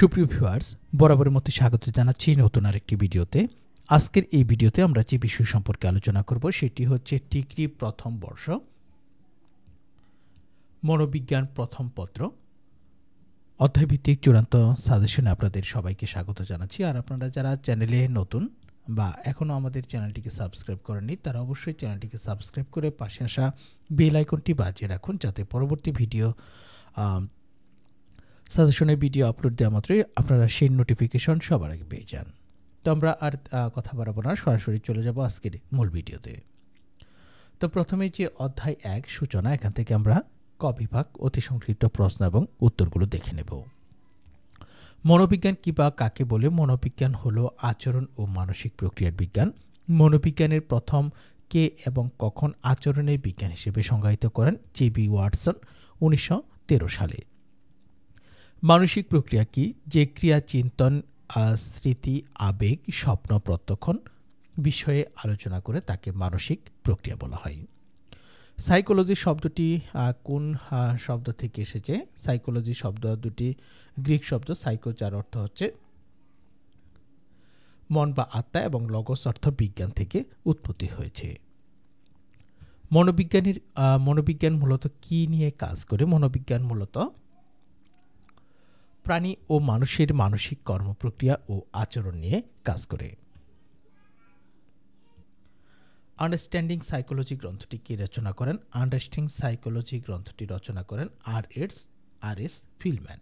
সুপ্রিয় ভিউয়ার্স, বরাবরের মতো স্বাগত জানাচ্ছি নতুন আরেকটি ভিডিওতে। আজকের এই ভিডিওতে আমরা যে বিষয় সম্পর্কে আলোচনা করব সেটি হচ্ছে ডিগ্রি প্রথম বর্ষ মনোবিজ্ঞান প্রথম পত্র অধ্যায়ভিত্তিক চূড়ান্ত সাজেশনে আপনাদের সবাইকে স্বাগত জানাচ্ছি। আর আপনারা যারা চ্যানেলে নতুন বা এখনও আমাদের চ্যানেলটিকে সাবস্ক্রাইব করেননি তারা অবশ্যই চ্যানেলটিকে সাবস্ক্রাইব করে পাশে আসা বেল আইকনটি বাজিয়ে রাখুন, যাতে পরবর্তী ভিডিও সাজেশনের ভিডিও আপলোড দেওয়া মাত্রই আপনারা সেই নোটিফিকেশন সবার আগে পেয়ে যান। তো আমরা আর কথা বাড়াবো না, সরাসরি চলে যাব আজকের মূল ভিডিওতে। তো প্রথমে যে অধ্যায় 1 সূচনা, এখান থেকে আমরা ক বিভাগ অতি সংক্ষিপ্ত প্রশ্ন এবং উত্তরগুলো দেখে নেব। মনোবিজ্ঞান কি বা কাকে বলে? মনোবিজ্ঞান হলো আচরণ ও মানসিক প্রক্রিয়ার বিজ্ঞান। মনোবিজ্ঞানের প্রথম কে এবং কখন আচরণের বিজ্ঞান হিসেবে সংজ্ঞায়িত করেন জে.বি. ওয়াটসন 1913 সালে। মানসিক প্রক্রিয়া কি? যে ক্রিয়া, চিন্তন, স্মৃতি, আবেগ, স্বপ্ন, প্রত্যক্ষণ বিষয়ে আলোচনা করে তাকে মানসিক প্রক্রিয়া বলা হয়। সাইকোলজি শব্দটি কোন শব্দ থেকে এসেছে? সাইকোলজি শব্দ দুটি গ্রিক শব্দ, সাইকো যার অর্থ হচ্ছে মন বা আত্মা এবং লগস অর্থ বিজ্ঞান থেকে উৎপত্তি হয়েছে। মনোবিজ্ঞান মূলত কি নিয়ে কাজ করে? মনোবিজ্ঞান মূলত প্রাণী ও মানুষের মানসিক কর্মপ্রক্রিয়া ও আচরণ নিয়ে কাজ করে। আন্ডারস্ট্যান্ডিং সাইকোলজি গ্রন্থটি কে রচনা করেন? আন্ডারস্ট্যান্ডিং সাইকোলজি গ্রন্থটি রচনা করেন আর.এস. ফিলম্যান।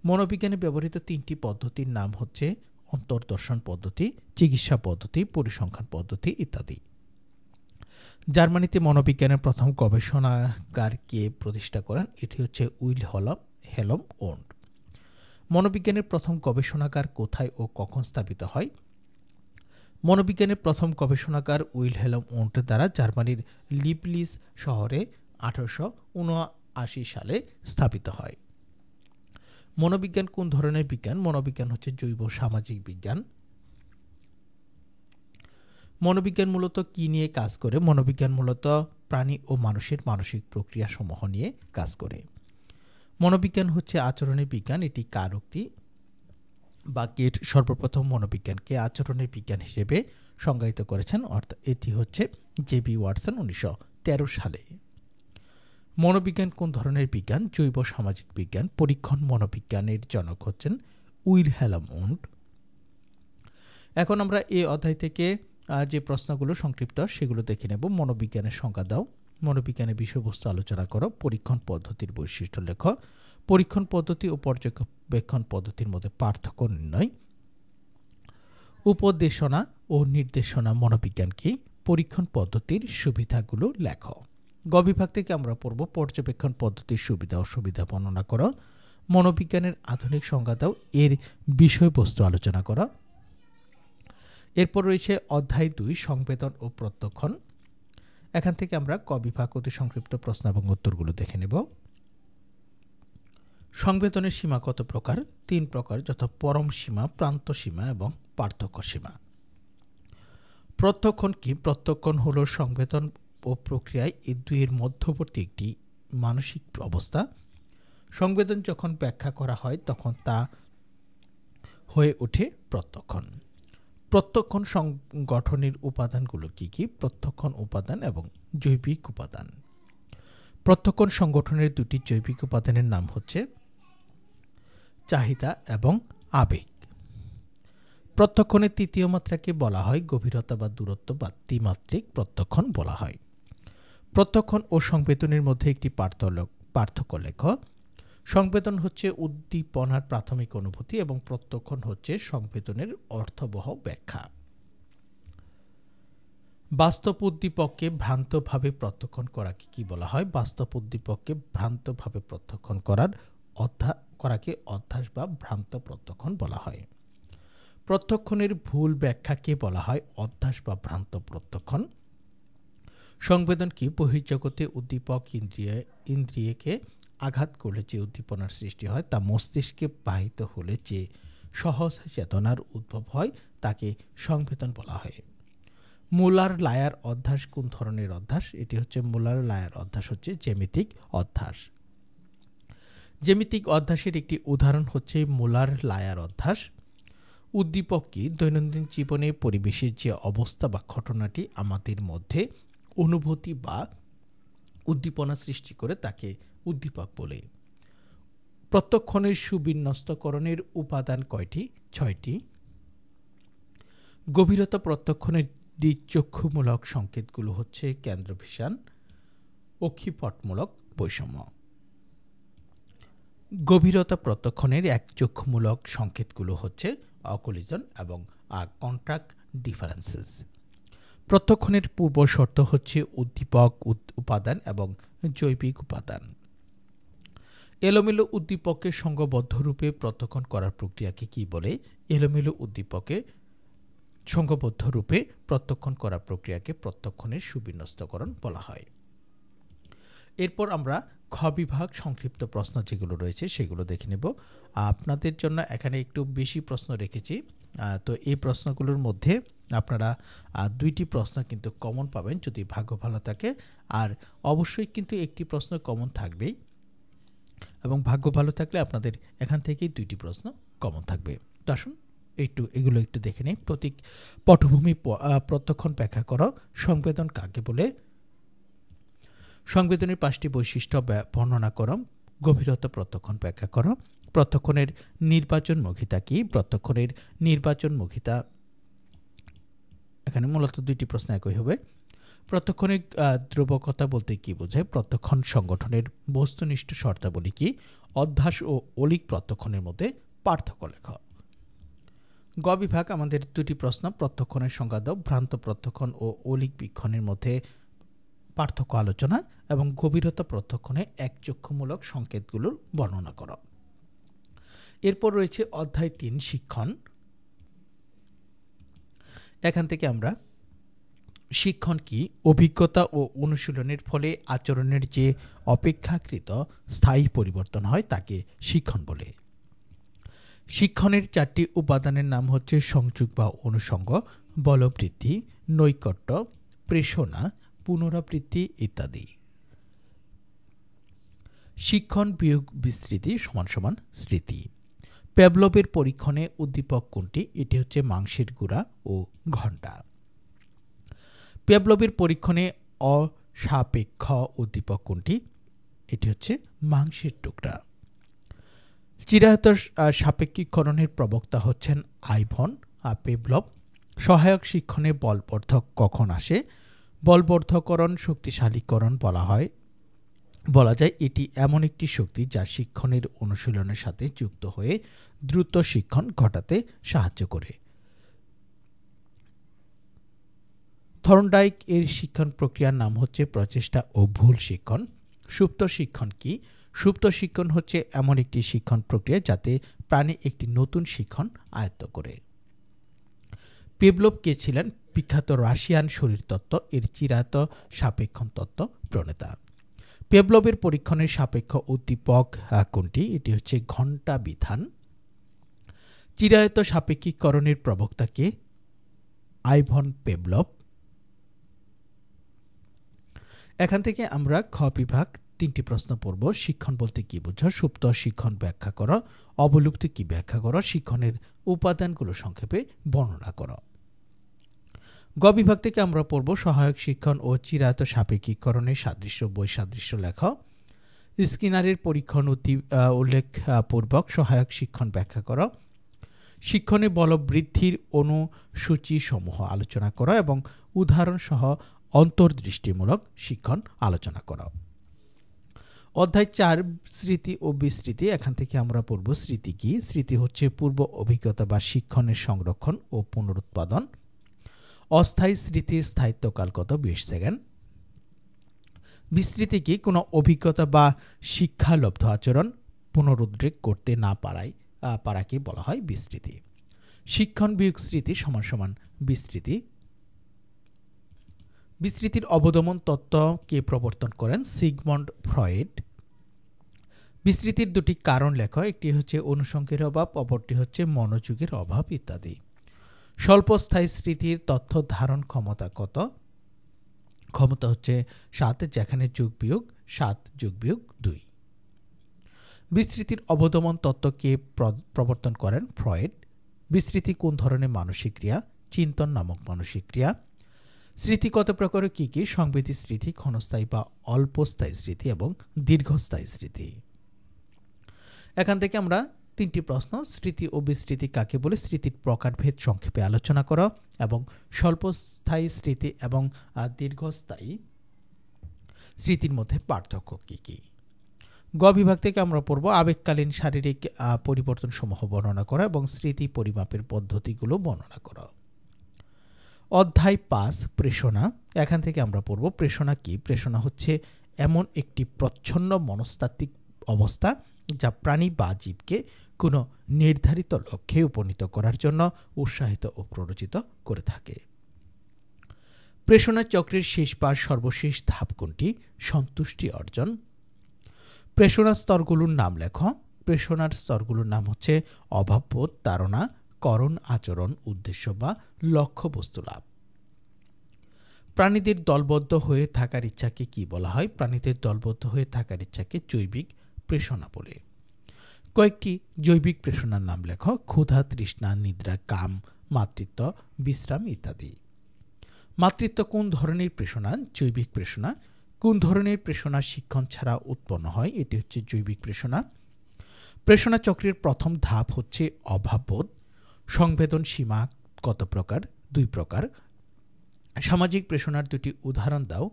মনোবিজ্ঞানে ব্যবহৃত 3টি পদ্ধতির নাম হচ্ছে অন্তর্দর্শন পদ্ধতি, চিকিৎসা পদ্ধতি, পরিসংখ্যান পদ্ধতি ইত্যাদি। জার্মানিতে মনোবিজ্ঞানের প্রথম গবেষণাগার কে প্রতিষ্ঠা করেন? এটি হচ্ছে উইলহেলম ওন্ড। মনোবিজ্ঞানের প্রথম গবেষণাগার কোথায় ও কখন স্থাপিত হয়? মনোবিজ্ঞানের প্রথম গবেষণাগার উইলহেলম ওন্ড দ্বারা জার্মানির লিবলিজ শহরে 1879 সালে স্থাপিত হয়। মনোবিজ্ঞান কোন ধরনের বিজ্ঞান? মনোবিজ্ঞান হচ্ছে জৈব সামাজিক বিজ্ঞান। মনোবিজ্ঞান মূলত কি নিয়ে কাজ করে? মনোবিজ্ঞান মূলত প্রাণী ও মানুষের মানসিক প্রক্রিয়া সমূহ নিয়ে কাজ করে। মনোবিজ্ঞান হচ্ছে আচরণের বিজ্ঞান। এটি কার উক্তি বা কে সর্বপ্রথম মনোবিজ্ঞানকে আচরণের বিজ্ঞান হিসেবে সংজ্ঞায়িত করেছেন? অর্থাৎ এটি হচ্ছে জে.বি. ওয়াটসন 1913 সালে। মনোবিজ্ঞান কোন ধরনের বিজ্ঞান? জৈব সামাজিক বিজ্ঞান। পরীক্ষণ মনোবিজ্ঞানের জনক হচ্ছেন উইলহেলম ওন্ড। এখন আমরা এই অধ্যায় থেকে যে প্রশ্নগুলো সংক্ষিপ্ত সেগুলো দেখে নেব। মনোবিজ্ঞানের সংজ্ঞা দাও। মনোবিজ্ঞানের বিষয়বস্তু আলোচনা করো। পরীক্ষণ পদ্ধতির বৈশিষ্ট্য লেখো। পরীক্ষণ পদ্ধতি ও পর্যবেক্ষণ পদ্ধতির মধ্যে পার্থক্য নির্ণয়। উপদেশনা ও নির্দেশনা মনোবিজ্ঞান কি? পরীক্ষণ পদ্ধতির সুবিধাগুলো লেখো। গ বিভাগ থেকে আমরা পড়ব পর্যবেক্ষণ পদ্ধতির সুবিধা অসুবিধা বর্ণনা করো। মনোবিজ্ঞানের আধুনিক সংজ্ঞা দাও, এর বিষয়বস্তু আলোচনা করো। এরপর রয়েছে অধ্যায় 2 সংবেদন ও প্রত্যক্ষণ। এখান থেকে আমরা ক বিভাগ অতি সংক্ষিপ্ত প্রশ্ন এবং উত্তরগুলো দেখে নেব। সংবেদনের সীমা কত প্রকার? 3 প্রকার, যথা পরম সীমা, প্রান্ত সীমা এবং পার্থক্য সীমা। প্রত্যক্ষণ কি? প্রত্যক্ষণ হলো সংবেদন ও প্রক্রিয়ায় এই দুইয়ের মধ্যবর্তী একটি মানসিক অবস্থা। সংবেদন যখন ব্যাখ্যা করা হয় তখন তা হয়ে ওঠে প্রত্যক্ষণ। প্রত্যক্ষণ সংগঠনের উপাদানগুলো কি কি? প্রত্যক্ষণ উপাদান এবং জৈবিক উপাদান। প্রত্যক্ষণ সংগঠনের দুটি জৈবিক উপাদানের নাম হচ্ছে চাহিদা এবং আবেগ। প্রত্যক্ষণের তৃতীয় মাত্রাকে বলা হয় গভীরতা বা দূরত্ব বা ত্রিমাত্রিক প্রত্যক্ষণ বলা হয়। প্রত্যক্ষণ ও সংবেদনের মধ্যে একটি পার্থক্য লেখ। সংবেদন হচ্ছে উদ্দীপনার প্রাথমিক অনুভূতি এবং প্রত্যক্ষণ হচ্ছে সংবেদনের অর্থবহ ব্যাখ্যা। বাস্তব উদ্দীপককে ভ্রান্তভাবে প্রত্যক্ষণ করাকে কি বলা হয়? বাস্তব উদ্দীপককে ভ্রান্তভাবে প্রত্যক্ষণ করাকে অধ্যাস বা ভ্রান্ত প্রত্যক্ষণ বলা হয়। প্রত্যক্ষণের ভুল ব্যাখ্যাকে বলা হয় অধ্যাস বা ভ্রান্ত প্রত্যক্ষণ। সংবেদন কি? বহির্জগতে উদ্দীপক ইন্দ্রিয়কে আঘাত করলে যে উদ্দীপনার সৃষ্টি হয় তা মস্তিষ্কে বাহিত হলে যে সহজ চেতনার উদ্ভব হয় তাকে সংবেদন বলা হয়। মুলার লায়ার অধ্যাস কোন ধরনের অধ্যাস? এটি হচ্ছে মুলার লায়ার অধ্যাস হচ্ছে জ্যামিতিক অধ্যাস। জ্যামিতিক অধ্যাসের একটি উদাহরণ হচ্ছে মুলার লায়ার অধ্যাস। উদ্দীপক কি? দৈনন্দিন জীবনে পরিবেশের যে অবস্থা বা ঘটনাটি আমাদের মধ্যে অনুভূতি বা উদ্দীপনা সৃষ্টি করে তাকে উদ্দীপক বলে। প্রত্যক্ষণের সুবিন্যস্তকরণের উপাদান কয়টি? 6টি। গভীরতা প্রত্যক্ষণের দ্বিচক্ষুমূলক সংকেতগুলো হচ্ছে কেন্দ্রভিসান, অক্ষিপটমূলক বৈষম্য। গভীরতা প্রত্যক্ষণের একচক্ষুমূলক সংকেতগুলো হচ্ছে অকলিজন এবং কন্ট্রাক্ট ডিফারেন্সেস। প্রত্যক্ষণের পূর্ব শর্ত হচ্ছে উদ্দীপক উপাদান এবং জৈবিক উপাদান। এলোমেলো উদ্দীপককে সংঘবদ্ধ রূপে প্রত্যক্ষণ করার প্রক্রিয়াকে কি বলে? এলোমেলো উদ্দীপকে সংঘবদ্ধ রূপে প্রত্যক্ষণ করার প্রক্রিয়াকে প্রত্যক্ষণের সুবিন্যস্তকরণ বলা হয়। এরপর আমরা খ বিভাগ সংক্ষিপ্ত প্রশ্ন যেগুলো রয়েছে সেগুলো দেখে নেব। আপনাদের জন্য এখানে একটু বেশি প্রশ্ন রেখেছি। তো এই প্রশ্নগুলোর মধ্যে আপনারা 2টি প্রশ্ন কিন্তু কমন পাবেন যদি ভাগ্য ভালো থাকে, আর অবশ্যই কিন্তু একটি প্রশ্ন কমন থাকবেই, এবং ভাগ্য ভালো থাকলে আপনাদের এখান থেকেই 2টি প্রশ্ন কমন থাকবে। তো আসুন এগুলো একটু দেখে নেই। প্রতীক পটভূমি প্রত্যক্ষণ ব্যাখ্যা করো। সংবেদন কাকে বলে? সংবেদনের 5টি বৈশিষ্ট্য বর্ণনা করো। গভীরতা প্রত্যক্ষণ ব্যাখ্যা করো। প্রত্যক্ষণের নির্বাচনমুখিতা কি? প্রত্যক্ষণের নির্বাচনমুখিতা, এখানে মূলত 2টি প্রশ্ন একই হবে। প্রত্যক্ষণের ধ্রুবকতা বলতে কি বোঝায়? প্রত্যক্ষণ সংগঠনের বস্তুনিষ্ঠ শর্তাবলী কি? অধ্যাস ও অলিক প্রত্যক্ষণের মধ্যে পার্থক্য লেখ। গ বিভাগ আমাদের 2টি প্রশ্ন। প্রত্যক্ষণের সংজ্ঞা দাও। ভ্রান্ত প্রত্যক্ষণ ও অলিক বীক্ষণের মধ্যে পার্থক্য আলোচনা এবং গভীরতা প্রত্যক্ষণে একচক্ষুমূলক সংকেতগুলোর বর্ণনা করো। এরপর রয়েছে অধ্যায় 3 শিক্ষণ। এখান থেকে আমরা শিক্ষণ কি, অভিজ্ঞতা ও অনুশীলনের ফলে আচরণের যে অপেক্ষাকৃত স্থায়ী পরিবর্তন হয় তাকে শিক্ষণ বলে। শিক্ষণের 4টি উপাদানের নাম হচ্ছে সংযোগ বা অনুষঙ্গ, বলবৃদ্ধি, নৈকট্য, প্রেষণা, পুনরাবৃত্তি ইত্যাদি। শিক্ষণ বিয়োগ বিস্তৃতি সমান সমান স্মৃতি। প্যাভলভের পরীক্ষণে উদ্দীপক কোনটি? এটি হচ্ছে মাংসের গুঁড়া ও ঘণ্টা। প্যাভলভের পরীক্ষণে অসাপেক্ষ উদ্দীপক কোনটি? এটি হচ্ছে মাংসের টুকরা। চিরায়ত সাপেক্ষীকরণের প্রবক্তা হচ্ছেন আইভন প্যাভলভ। সহায়ক শিক্ষণে বলবর্ধক কখন আসে? বলবর্ধকরণ শক্তিশালীকরণ বলা যায় এটি এমন একটি শক্তি যা শিক্ষণের অনুশীলনের সাথে যুক্ত হয়ে দ্রুত শিক্ষণ ঘটাতে সাহায্য করে। থর্নডাইক এর শিক্ষণ প্রক্রিয়ার নাম হচ্ছে প্রচেষ্টা ও ভুল শিক্ষণ। সুপ্ত শিক্ষণ কি? সুপ্ত শিক্ষণ হচ্ছে এমন একটি শিক্ষণ প্রক্রিয়া যাতে প্রাণী একটি নতুন শিক্ষণ আয়ত্ত করে। প্যাভলভ কে ছিলেন? বিখ্যাত রাশিয়ান শরীরতত্ত্ব এর চিরায়ত সাপেক্ষণ তত্ত্ব প্রণেতা। প্যাভলভের পরীক্ষণের সাপেক্ষ উদ্দীপক কোনটি? এটি হচ্ছে ঘণ্টা বিধান। চিরায়ত সাপেক্ষীকরণের প্রবক্তা কে? আইভন প্যাভলভ। এখান থেকে আমরা খ বিভাগ 3টি প্রশ্ন পড়ব। শিক্ষণ বলতে কি বোঝো? সুপ্ত শিক্ষণ ব্যাখ্যা করো। অবলুপ্তি কি ব্যাখ্যা করো। শিক্ষণের উপাদানগুলো সংক্ষেপে বর্ণনা করো। গ বিভাগ থেকে আমরা পড়ব সহায়ক শিক্ষণ ও চিরায়ত সাপেক্ষীকরণের সাদৃশ্য বৈসাদৃশ্য লেখ। স্কিনারের পরীক্ষণ উল্লেখ পূর্বক সহায়ক শিক্ষণ ব্যাখ্যা করো। শিক্ষণে বলবৃদ্ধির অনুসূচি সমূহ আলোচনা করো এবং উদাহরণ সহ অন্তর্দৃষ্টিমূলক শিক্ষণ আলোচনা করো। অধ্যায় 4 স্মৃতি ও বিস্মৃতি। এখান থেকে আমরা পড়ব স্মৃতি কি? স্মৃতি হচ্ছে পূর্ব অভিজ্ঞতা বা শিক্ষণের সংরক্ষণ ও পুনরুৎপাদন। অস্থায়ী স্মৃতির স্থায়িত্বকাল কত? 20 সেকেন্ড। বিস্মৃতি কি? কোনো অভিজ্ঞতা বা শিক্ষালব্ধ আচরণ পুনরুদ্রেক করতে না পারাকে বলা হয় বিস্মৃতি। শিক্ষণ বিয়োগ স্মৃতি সমান সমান বিস্মৃতি। বিস্মৃতির অবদমন তত্ত্ব কে প্রবর্তন করেন? Sigmund Freud. বিস্মৃতির 2টি কারণ লেখ। একটি হচ্ছে অনুষঙ্গের অভাব, অপরটি হচ্ছে মনোযোগের অভাব ইত্যাদি। স্বল্পস্থায়ী স্মৃতির তথ্য ধারণ ক্ষমতা কত? ক্ষমতা হচ্ছে 7, যেখানে যোগ বিয়োগ 7 যোগ বিয়োগ 2। বিস্মৃতির অবদমন তত্ত্বকে প্রবর্তন করেন ফ্রয়েড। বিস্মৃতি কোন ধরনের মানসিক ক্রিয়া? চিন্তন নামক মানসিক ক্রিয়া। স্মৃতি কত প্রকার কি কি? সংবেদী স্মৃতি, ক্ষণস্থায়ী বা অল্পস্থায়ী স্মৃতি এবং দীর্ঘস্থায়ী স্মৃতি। এখান থেকে আমরা 3টি প্রশ্ন, স্মৃতি ও বিস্মৃতি কাকে বলে, স্মৃতির প্রকারভেদ সংক্ষেপে আলোচনা করা এবং স্বল্পস্থায়ী স্মৃতি এবং দীর্ঘস্থায়ী স্মৃতির মধ্যে পার্থক্য কি কি। গ বিভাগ থেকে আমরা পড়ব আবেগকালীন শারীরিক পরিবর্তন সমূহ বর্ণনা করা এবং স্মৃতি পরিমাপের পদ্ধতিগুলো বর্ণনা করা। অধ্যায় 5 প্রেষণা। এখান থেকে আমরা পড়ব প্রেষণা কি। প্রেষণা হচ্ছে এমন একটি প্রচ্ছন্ন মনস্তাত্ত্বিক অবস্থা যা প্রাণী বা জীবকে কোনো নির্ধারিত লক্ষ্যে উপনীত করার জন্য উৎসাহিত ও প্ররোচিত করে থাকে। প্রেষণা চক্রের শেষ বা সর্বশেষ ধাপ কোনটি? সন্তুষ্টি অর্জন। প্রেষণার স্তরগুলোর নাম লেখ। প্রেষণার স্তরগুলোর নাম হচ্ছে অভাববোধ, তাড়না, করণ, আচরণ, উদ্দেশ্য বা লক্ষ্যবস্তু লাভ। প্রাণীদের দলবদ্ধ হয়ে থাকার ইচ্ছাকে কি বলা হয়? প্রাণীদের দলবদ্ধ হয়ে থাকার ইচ্ছাকে জৈবিক প্রেষণা বলে। কয়েকটি জৈবিক প্রেষণার নাম লেখ। ক্ষুধা, তৃষ্ণা, নিদ্রা, কাম, মাতৃত্ব, বিশ্রাম ইত্যাদি। মাতৃত্ব কোন ধরনের প্রেষণা? জৈবিক প্রেষণা। কোন ধরনের প্রেষণা শিক্ষণ ছাড়া উৎপন্ন হয়? এটি হচ্ছে জৈবিক প্রেষণা। প্রেষণা চক্রের প্রথম ধাপ হচ্ছে অভাববোধ। সংবেদন সীমা কত প্রকার? 2 প্রকার। সামাজিক প্রেষণার 2টি উদাহরণ দাও।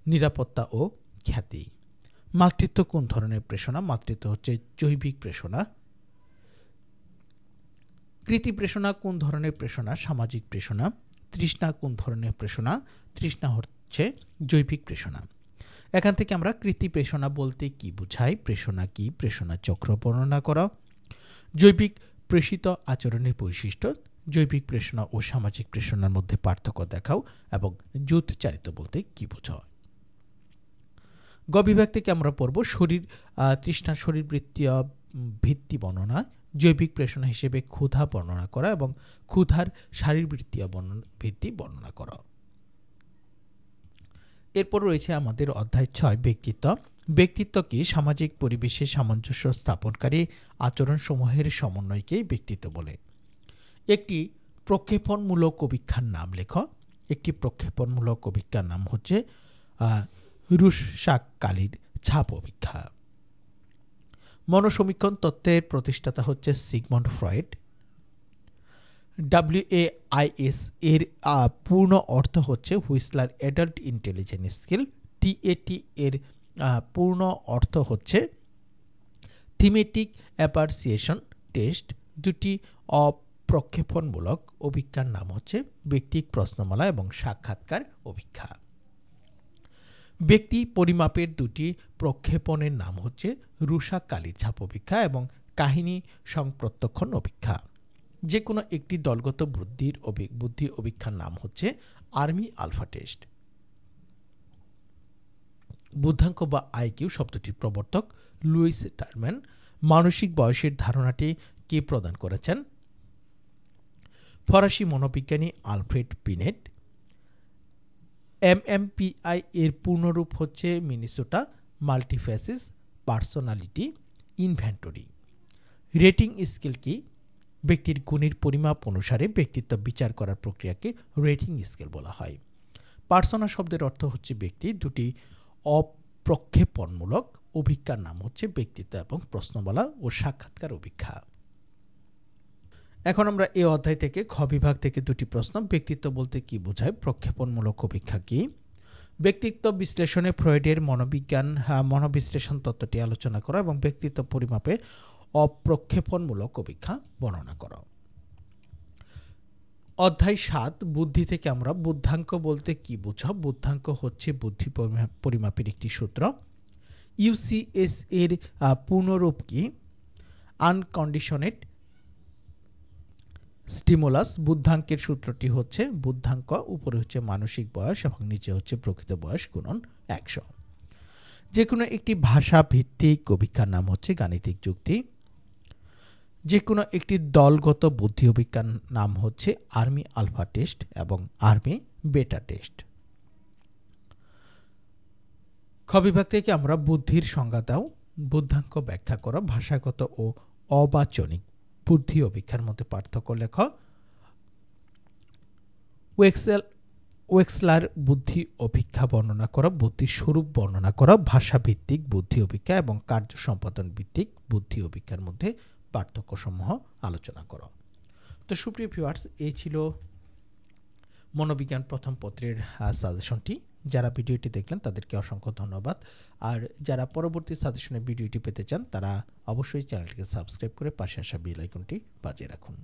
নিরাপত্তা ও খ্যাতি। মাতৃত্ব কোন ধরনের প্রেষণা? মাতৃত্ব হচ্ছে জৈবিক প্রেষণা। কৃতি প্রেষণা কোন ধরনের প্রেষণা? সামাজিক প্রেষণা। তৃষ্ণা কোন ধরনের প্রেষণা? তৃষ্ণা হচ্ছে জৈবিক প্রেষণা। এখান থেকে আমরা কৃতি প্রেষণা বলতে কি বোঝায়, প্রেষণা কি, প্রেষণা চক্র বর্ণনা করা, জৈবিক প্রেষিত আচরণের বৈশিষ্ট্য, জৈবিক প্রেষণা ও সামাজিক প্রেষণার মধ্যে পার্থক্য দেখাও এবং যুথচারিত বলতে কি বোঝায়। গ বিভাগ থেকে আমরা পড়ব শরীর তৃষ্ণার শরীরবৃত্তীয় ভিত্তি বর্ণনা, জৈবিক প্রেষণা হিসেবে ক্ষুধা বর্ণনা করা এবং ক্ষুধার শারীরবৃত্তীয় ভিত্তি বর্ণনা করা। এরপর রয়েছে আমাদের অধ্যায় 6 ব্যক্তিত্ব। ব্যক্তিত্ব কি? সামাজিক পরিবেশে সামঞ্জস্য স্থাপনকারী আচরণসমূহের সমন্বয়কেই ব্যক্তিত্ব বলে। একটি প্রক্ষেপণমূলক অভিক্ষার নাম লেখ। একটি প্রক্ষেপণমূলক অভিক্ষার নাম হচ্ছে রুশাক-কালির ছাপ অভিক্ষা। মনোসমীক্ষণ তত্ত্বের প্রতিষ্ঠাতা হচ্ছে সিগমন্ড ফ্রয়েড। WAIS এর পূর্ণ অর্থ হচ্ছে Whistler adult intelligence scale. TAT এর পূর্ণ অর্থ হচ্ছে থিমেটিক অ্যাপারসিয়েশন টেস্ট। 2টি অপ্রক্ষেপণমূলক অভিক্ষার নাম হচ্ছে ব্যক্তিক প্রশ্নমালা এবং সাক্ষাৎকার অভিক্ষা। ব্যক্তি পরিমাপের 2টি প্রক্ষেপণের নাম হচ্ছে রুশাক-কালির ছাপ অভিক্ষা এবং কাহিনী সংপ্রত্যক্ষণ অভিক্ষা। যে কোনো একটি দলগত বুদ্ধি অভিক্ষার নাম হচ্ছে আর্মি আলফা টেস্ট। বুদ্ধাঙ্ক বা IQ শব্দটির প্রবর্তক লুইস টারম্যান। মানসিক বয়সের ধারণাটি কে প্রদান করেছেন? ফরাসি মনোবিজ্ঞানী আলফ্রেড বিনেট। MMPI এর পূর্ণরূপ হচ্ছে Minnesota multiphasic personality inventory. Rating scale কি? ব্যক্তির গুণের পরিমাপ অনুসারে ব্যক্তিত্ব বিচার করার প্রক্রিয়াকে রেটিং স্কেল বলা হয়। পার্সোনা শব্দের অর্থ হচ্ছে ব্যক্তি। 2টি অপ্রক্ষেপণমূলক অভিক্ষার নাম হচ্ছে ব্যক্তিত্ব এবং প্রশ্নমালা ও সাক্ষাৎকার অভিক্ষা। এখন আমরা এই অধ্যায় থেকে খ বিভাগ থেকে 2টি প্রশ্ন। ব্যক্তিত্ব বলতে কি বোঝায়? প্রক্ষেপণমূলক অভিক্ষা কি? ব্যক্তিত্ব বিশ্লেষণে ফ্রয়েডের মনোবিশ্লেষণ তত্ত্বটি আলোচনা করা এবং ব্যক্তিত্ব পরিমাপে অপ্রক্ষেপণমূলক অভিক্ষা বর্ণনা করা। অধ্যায় 7 বুদ্ধি থেকে আমরা বুদ্ধাঙ্ক বলতে কি বোঝাও? বুদ্ধাঙ্ক হচ্ছে বুদ্ধি পরিমাপের একটি সূত্র। UCS এর পূর্ণরূপ কি? আনকন্ডিশনেড স্টিমুলাস। বুদ্ধাঙ্কের সূত্রটি হচ্ছে বুদ্ধাঙ্ক উপরে হচ্ছে মানসিক বয়স এবং নিচে হচ্ছে প্রকৃত বয়স গুণন 100। যে কোনো একটি ভাষা ভিত্তিক অভিক্ষার নাম হচ্ছে গাণিতিক যুক্তি। যে কোনো একটি দলগত বুদ্ধি অভিক্ষার নাম হচ্ছে আর্মি আলফা টেস্ট এবং আর্মি বেটা টেস্ট। খ বিভাগ থেকে আমরা বুদ্ধির সংজ্ঞা দাও। বুদ্ধাঙ্ক ব্যাখ্যা করো, ভাষাগত ও অবাচনিক বুদ্ধি অভিক্ষার মধ্যে পার্থক্য লেখ। ওয়েক্সলার বুদ্ধি অভিক্ষা বর্ণনা করো, বুদ্ধির স্বরূপ বর্ণনা করো, ভাষাভিত্তিক বুদ্ধি অভিক্ষা এবং কার্য সম্পাদন ভিত্তিক বুদ্ধি অভিক্ষার মধ্যে পার্থক্যসমূহ আলোচনা করো। তো সুপ্রিয় ভিউয়ার্স, এই ছিল মনোবিজ্ঞান প্রথম পত্রের সাজেশনটি। যারা ভিডিওটি দেখলেন তাদেরকে অসংখ্য ধন্যবাদ। আর যারা পরবর্তী সাজেশনের ভিডিওটি পেতে চান তারা অবশ্যই চ্যানেলটিকে সাবস্ক্রাইব করে পাশে আসা বেল আইকনটি বাজিয়ে রাখুন।